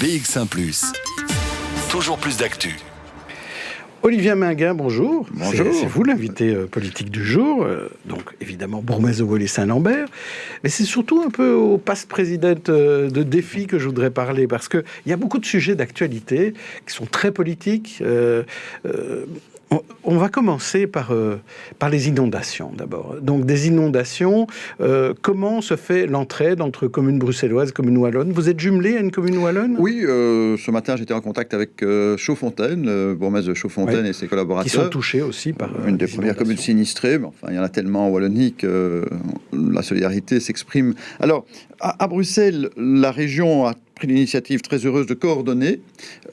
BX1 +. Toujours plus d'actu. Olivier Minguin, bonjour. Bonjour. C'est vous l'invité politique du jour, donc évidemment bourgmestre de Woluwe-Saint-Lambert, mais c'est surtout un peu au passe-présidente de défi que je voudrais parler, parce qu'il y a beaucoup de sujets d'actualité qui sont très politiques. On va commencer par les inondations d'abord. Donc des inondations, comment se fait l'entraide entre communes bruxelloises et communes wallonnes? Vous êtes jumelé à une commune wallonne? Oui, ce matin j'étais en contact avec Chaux-Fontaine, le bourgmestre de Chaux-Fontaine et ses collaborateurs. Qui sont touchés aussi par une des premières communes sinistrées, mais enfin il y en a tellement en Wallonie que la solidarité s'exprime. Alors, à Bruxelles, la région a pris l'initiative très heureuse de coordonner,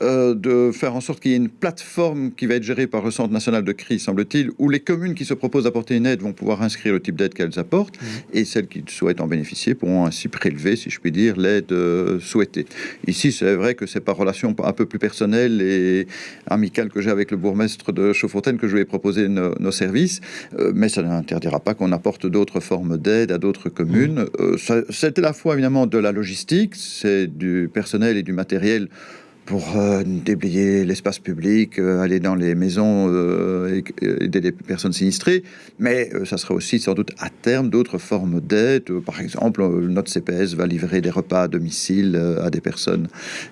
de faire en sorte qu'il y ait une plateforme qui va être gérée par le Centre national de crise, semble-t-il, où les communes qui se proposent d'apporter une aide vont pouvoir inscrire le type d'aide qu'elles apportent, et celles qui souhaitent en bénéficier pourront ainsi prélever, si je puis dire, l'aide souhaitée. Ici, c'est vrai que c'est par relation un peu plus personnelle et amicale que j'ai avec le bourgmestre de Chaux-Fontaine que je lui ai proposé nos services, mais ça n'interdira pas qu'on apporte d'autres formes d'aide à d'autres communes. C'est à la fois évidemment de la logistique, c'est du personnel et du matériel pour déblayer l'espace public, aller dans les maisons, aider les personnes sinistrées, mais ça sera aussi sans doute à terme d'autres formes d'aide. Par exemple, notre CPS va livrer des repas à domicile à des personnes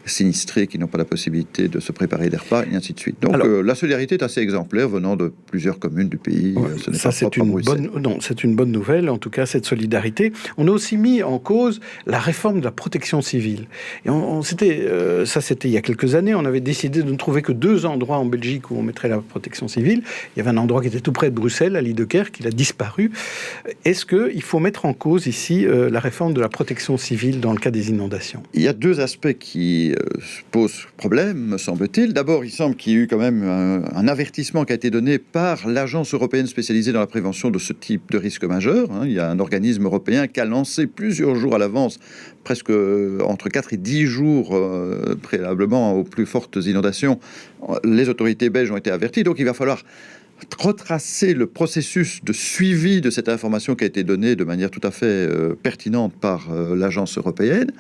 sinistrées qui n'ont pas la possibilité de se préparer des repas, et ainsi de suite. Donc la solidarité est assez exemplaire venant de plusieurs communes du pays. C'est une bonne nouvelle, en tout cas, cette solidarité. On a aussi mis en cause la réforme de la protection civile. Et c'était il y a quelques années, on avait décidé de ne trouver que 2 endroits en Belgique où on mettrait la protection civile. Il y avait un endroit qui était tout près de Bruxelles, à Liedekerke, qui a disparu. Est-ce qu'il faut mettre en cause ici la réforme de la protection civile dans le cas des inondations? Il y a 2 aspects qui posent problème, me semble-t-il. D'abord, il semble qu'il y ait eu quand même un avertissement qui a été donné par l'Agence européenne spécialisée dans la prévention de ce type de risque majeur. Il y a un organisme européen qui a lancé plusieurs jours à l'avance, presque entre 4 et 10 jours préalablement aux plus fortes inondations, les autorités belges ont été averties. Donc il va falloir retracer le processus de suivi de cette information qui a été donnée de manière tout à fait pertinente par l'agence européenne.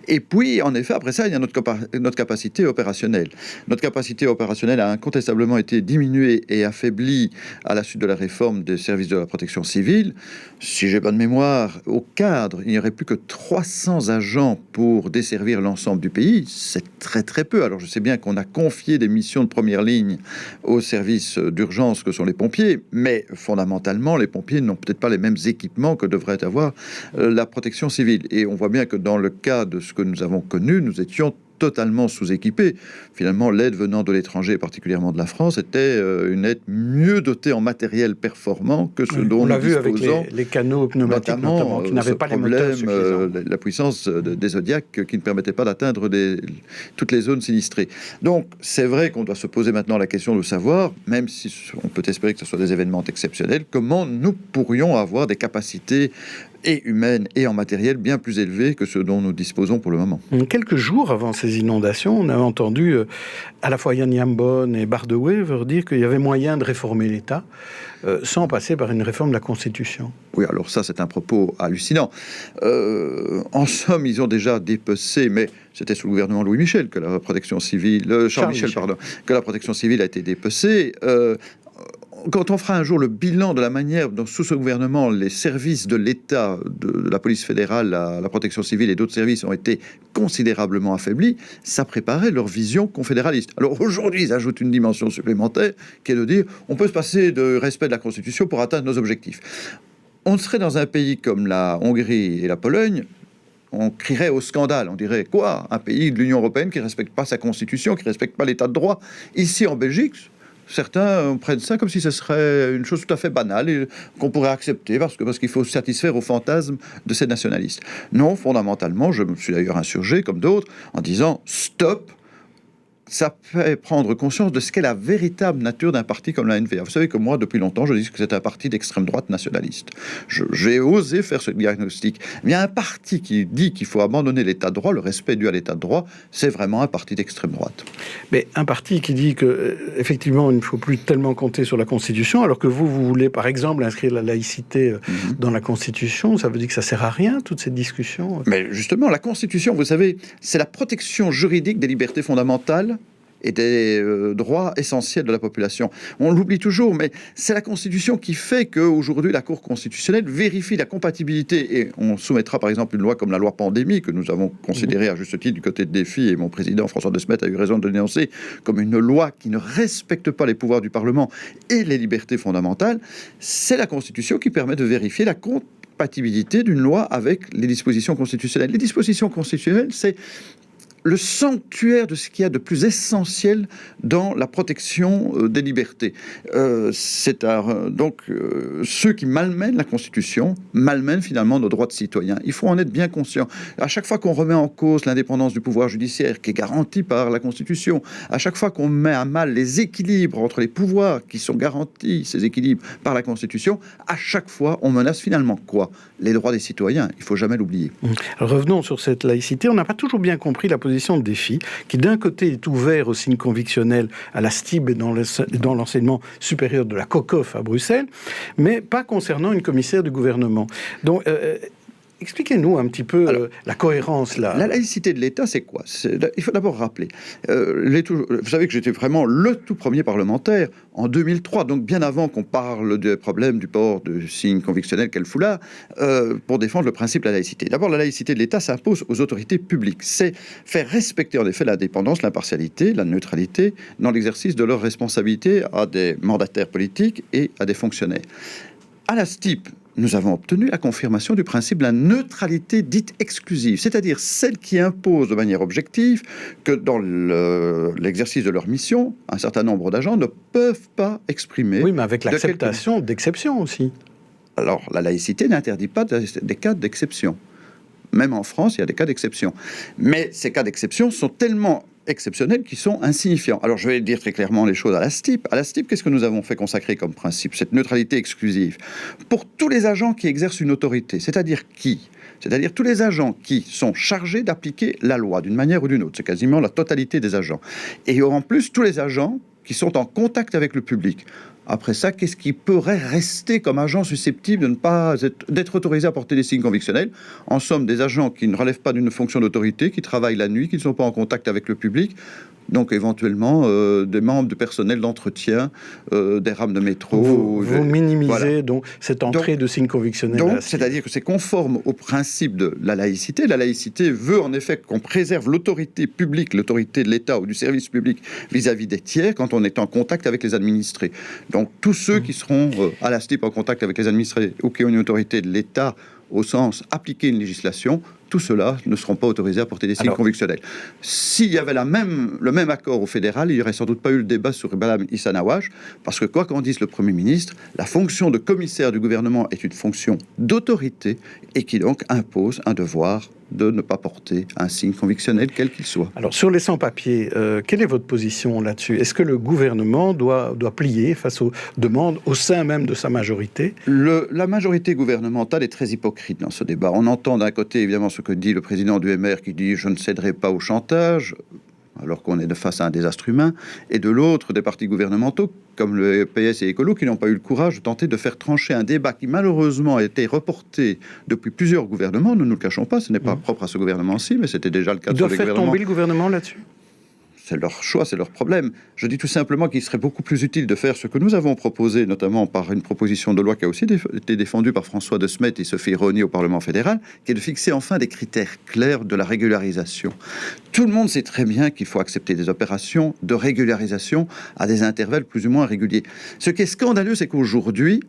Et puis, en effet, après ça, il y a notre capacité opérationnelle. Notre capacité opérationnelle a incontestablement été diminuée et affaiblie à la suite de la réforme des services de la protection civile. Si j'ai bonne mémoire, au cadre, il n'y aurait plus que 300 agents pour desservir l'ensemble du pays. C'est très très peu. Alors je sais bien qu'on a confié des missions de première ligne aux services d'urgence que sont les pompiers, mais fondamentalement, les pompiers n'ont peut-être pas les mêmes équipements que devrait avoir la protection civile. Et on voit bien que dans le cas de ce que nous avons connu, nous étions totalement sous-équipés. Finalement, l'aide venant de l'étranger, particulièrement de la France, était une aide mieux dotée en matériel performant que ce dont nous disposons. On l'a vu avec les canaux pneumatiques notamment qui n'avaient pas les moteurs suffisants. La puissance des Zodiacs qui ne permettait pas d'atteindre toutes les zones sinistrées. Donc, c'est vrai qu'on doit se poser maintenant la question de savoir, même si on peut espérer que ce soit des événements exceptionnels, comment nous pourrions avoir des capacités et humaines et en matériel bien plus élevés que ceux dont nous disposons pour le moment. Quelques jours avant ces inondations, on a entendu à la fois Yann Yambon et Bart De Wever dire qu'il y avait moyen de réformer l'État sans passer par une réforme de la Constitution. Oui, alors ça, c'est un propos hallucinant. En somme, ils ont déjà dépecé, mais c'était sous le gouvernement Louis Michel que la protection civile... Charles Michel, pardon, que la protection civile a été dépecée. Quand on fera un jour le bilan de la manière dont, sous ce gouvernement, les services de l'État, de la police fédérale, la protection civile et d'autres services ont été considérablement affaiblis, ça préparait leur vision confédéraliste. Alors aujourd'hui, ils ajoutent une dimension supplémentaire qui est de dire on peut se passer de respect de la Constitution pour atteindre nos objectifs. On serait dans un pays comme la Hongrie et la Pologne, on crierait au scandale. On dirait quoi? Un pays de l'Union européenne qui ne respecte pas sa Constitution, qui ne respecte pas l'État de droit. Ici, en Belgique, certains prennent ça comme si ce serait une chose tout à fait banale et qu'on pourrait accepter parce qu'il faut satisfaire aux fantasmes de ces nationalistes. Non, fondamentalement, je me suis d'ailleurs insurgé, comme d'autres, en disant « Stop !» ça fait prendre conscience de ce qu'est la véritable nature d'un parti comme la NVA. Vous savez que moi, depuis longtemps, je dis que c'est un parti d'extrême droite nationaliste. J'ai osé faire ce diagnostic. Il y a un parti qui dit qu'il faut abandonner l'état de droit, le respect dû à l'état de droit, c'est vraiment un parti d'extrême droite. Mais un parti qui dit que effectivement, il ne faut plus tellement compter sur la Constitution, alors que vous voulez, par exemple, inscrire la laïcité dans la Constitution, ça veut dire que ça sert à rien, toute cette discussion. Mais justement, la Constitution, vous savez, c'est la protection juridique des libertés fondamentales et des droits essentiels de la population. On l'oublie toujours, mais c'est la Constitution qui fait qu'aujourd'hui, la Cour constitutionnelle vérifie la compatibilité, et on soumettra par exemple une loi comme la loi pandémie, que nous avons considérée à juste titre du côté de Défi, et mon président François de Smet a eu raison de le dénoncer, comme une loi qui ne respecte pas les pouvoirs du Parlement et les libertés fondamentales. C'est la Constitution qui permet de vérifier la compatibilité d'une loi avec les dispositions constitutionnelles. Les dispositions constitutionnelles, c'est le sanctuaire de ce qu'il y a de plus essentiel dans la protection des libertés. Donc, ceux qui malmènent la Constitution malmènent finalement nos droits de citoyens. Il faut en être bien conscient. À chaque fois qu'on remet en cause l'indépendance du pouvoir judiciaire, qui est garantie par la Constitution, à chaque fois qu'on met à mal les équilibres entre les pouvoirs qui sont garantis, ces équilibres, par la Constitution, à chaque fois, on menace finalement quoi ? Les droits des citoyens. Il ne faut jamais l'oublier. Alors, revenons sur cette laïcité. On n'a pas toujours bien compris la position de Défi, qui d'un côté est ouvert aux signes convictionnels à la STIB et dans l'enseignement supérieur de la COCOF à Bruxelles, mais pas concernant une commissaire du gouvernement. Donc, expliquez-nous un petit peu la cohérence là. La laïcité de l'État, c'est quoi ? Il faut d'abord rappeler. Vous savez que j'étais vraiment le tout premier parlementaire en 2003, donc bien avant qu'on parle des problèmes du port de signes convictionnels qu'est le foulard, pour défendre le principe de la laïcité. D'abord, la laïcité de l'État s'impose aux autorités publiques. C'est faire respecter en effet l'indépendance, l'impartialité, la neutralité dans l'exercice de leurs responsabilités à des mandataires politiques et à des fonctionnaires. À la STIP, nous avons obtenu la confirmation du principe de la neutralité dite exclusive, c'est-à-dire celle qui impose de manière objective que dans l'exercice de leur mission, un certain nombre d'agents ne peuvent pas exprimer... Oui, mais avec l'acceptation d'exceptions aussi. Alors, la laïcité n'interdit pas des cas d'exception. Même en France, il y a des cas d'exception. Mais ces cas d'exception sont tellement exceptionnels qui sont insignifiants. Alors, je vais dire très clairement les choses à la STIP. À la STIP, qu'est-ce que nous avons fait consacrer comme principe ? Cette neutralité exclusive. Pour tous les agents qui exercent une autorité, c'est-à-dire qui ? C'est-à-dire tous les agents qui sont chargés d'appliquer la loi d'une manière ou d'une autre. C'est quasiment la totalité des agents. Et en plus, tous les agents qui sont en contact avec le public. Après ça, qu'est-ce qui pourrait rester comme agent susceptible de ne pas d'être autorisé à porter des signes convictionnels ? En somme, des agents qui ne relèvent pas d'une fonction d'autorité, qui travaillent la nuit, qui ne sont pas en contact avec le public. Donc éventuellement des membres du personnel d'entretien des rames de métro. Vous minimisez donc cette entrée de signes convictionnels. Donc, c'est-à-dire que c'est conforme au principe de la laïcité. La laïcité veut en effet qu'on préserve l'autorité publique, l'autorité de l'État ou du service public vis-à-vis des tiers quand on est en contact avec les administrés. Donc tous ceux qui seront à la STIP en contact avec les administrés ou qui ont une autorité de l'État au sens appliquer une législation, tout cela ne seront pas autorisés à porter des signes convictionnels. S'il y avait le même accord au fédéral, il n'y aurait sans doute pas eu le débat sur Balam Issa Nawash, parce que quoi qu'en dise le Premier ministre, la fonction de commissaire du gouvernement est une fonction d'autorité et qui donc impose un devoir de ne pas porter un signe convictionnel, quel qu'il soit. Alors, sur les sans-papiers, quelle est votre position là-dessus ? Est-ce que le gouvernement doit plier face aux demandes au sein même de sa majorité ? La majorité gouvernementale est très hypocrite dans ce débat. On entend d'un côté, évidemment, ce que dit le président du MR qui dit « je ne céderai pas au chantage », alors qu'on est face à un désastre humain, et de l'autre, des partis gouvernementaux, comme le PS et Écolo, qui n'ont pas eu le courage de tenter de faire trancher un débat qui, malheureusement, a été reporté depuis plusieurs gouvernements. Nous ne nous le cachons pas, ce n'est pas propre à ce gouvernement-ci, mais c'était déjà le cas de ce gouvernement. Ils doivent faire tomber le gouvernement là-dessus ? C'est leur choix, c'est leur problème. Je dis tout simplement qu'il serait beaucoup plus utile de faire ce que nous avons proposé, notamment par une proposition de loi qui a aussi été défendue par François de Smet et Sophie Rony au Parlement fédéral, qui est de fixer enfin des critères clairs de la régularisation. Tout le monde sait très bien qu'il faut accepter des opérations de régularisation à des intervalles plus ou moins réguliers. Ce qui est scandaleux, c'est qu'aujourd'hui,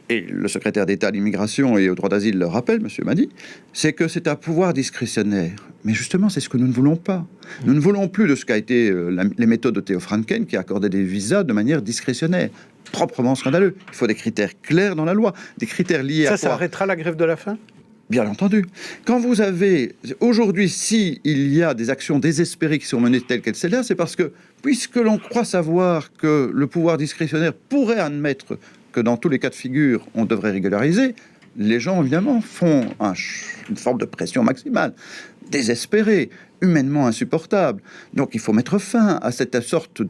et le secrétaire d'État à l'immigration et au droit d'asile le rappelle, M. Madi, c'est que c'est un pouvoir discrétionnaire. Mais justement, c'est ce que nous ne voulons pas. Nous ne voulons plus de ce qu'a été les méthodes de Theo Franken qui accordait des visas de manière discrétionnaire. Proprement scandaleux. Il faut des critères clairs dans la loi, des critères liés à quoi ? Ça arrêtera la grève de la faim ? Bien entendu. Quand vous avez... Aujourd'hui, s'il y a des actions désespérées qui sont menées telles qu'elles sont là, c'est parce que, puisque l'on croit savoir que le pouvoir discrétionnaire pourrait admettre que dans tous les cas de figure, on devrait régulariser, les gens, évidemment, font une forme de pression maximale, désespérée, humainement insupportable. Donc il faut mettre fin à cette sorte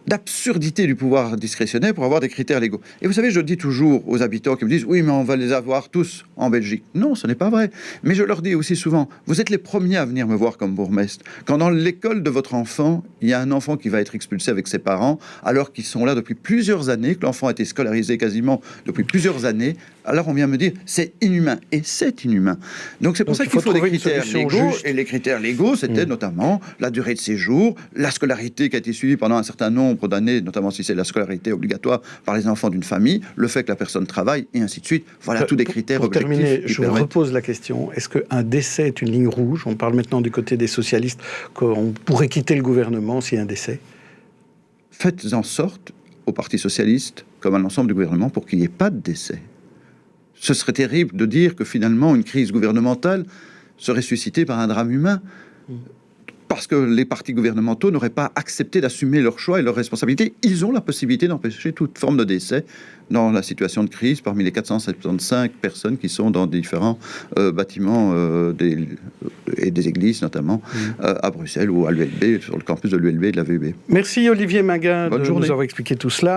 d'absurdité du pouvoir discrétionnaire pour avoir des critères légaux. Et vous savez, je dis toujours aux habitants qui me disent « Oui, mais on va les avoir tous en Belgique ». Non, ce n'est pas vrai. Mais je leur dis aussi souvent « Vous êtes les premiers à venir me voir comme bourgmestre. Quand dans l'école de votre enfant, il y a un enfant qui va être expulsé avec ses parents, alors qu'ils sont là depuis plusieurs années, que l'enfant a été scolarisé quasiment depuis plusieurs années, alors on vient me dire « C'est inhumain ». Et c'est inhumain. Donc c'est pour ça qu'il faut des critères légaux. Et les critères légaux, c'était notamment la durée de séjour, la scolarité qui a été suivie pendant un certain nombre d'années, notamment si c'est la scolarité obligatoire par les enfants d'une famille, le fait que la personne travaille, et ainsi de suite. Voilà tous des critères objectifs. Pour terminer, je vous repose la question. Est-ce qu'un décès est une ligne rouge? On parle maintenant du côté des socialistes qu'on pourrait quitter le gouvernement s'il y a un décès. Faites en sorte, au Parti socialiste, comme à l'ensemble du gouvernement, pour qu'il n'y ait pas de décès. Ce serait terrible de dire que finalement une crise gouvernementale serait suscitée par un drame humain. Parce que les partis gouvernementaux n'auraient pas accepté d'assumer leurs choix et leurs responsabilités. Ils ont la possibilité d'empêcher toute forme de décès dans la situation de crise parmi les 475 personnes qui sont dans différents bâtiments et des églises notamment à Bruxelles ou à l'ULB, sur le campus de l'ULB et de la VUB. Merci Olivier Maguin de nous avoir expliqué tout cela.